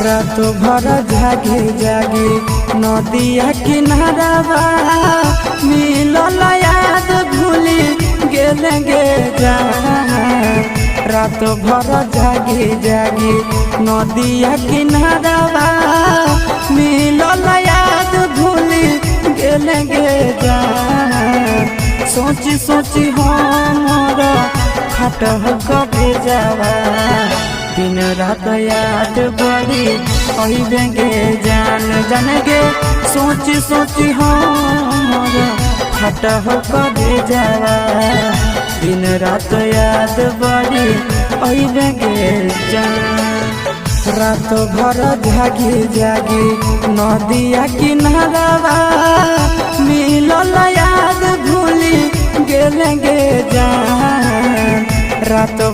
रात भर जागे जागे नदिया किनारवा मिलल याद भूली गेलेंगे जान। रात भर जागे जागे नदिया किनारवा मिलल याद भूली गेलेंगे जान। सोची सोची हमारा खट कटे जावा दिन रात याद बड़ी अइबेंगे जान जान गे। सोची सोची हमारा खट कटे जावा दिन रात याद बड़ी अइबेंगे जान। रात भर जागी जागी नदिया किनारवा मिलल याद भूली गेलेंगे जान। रात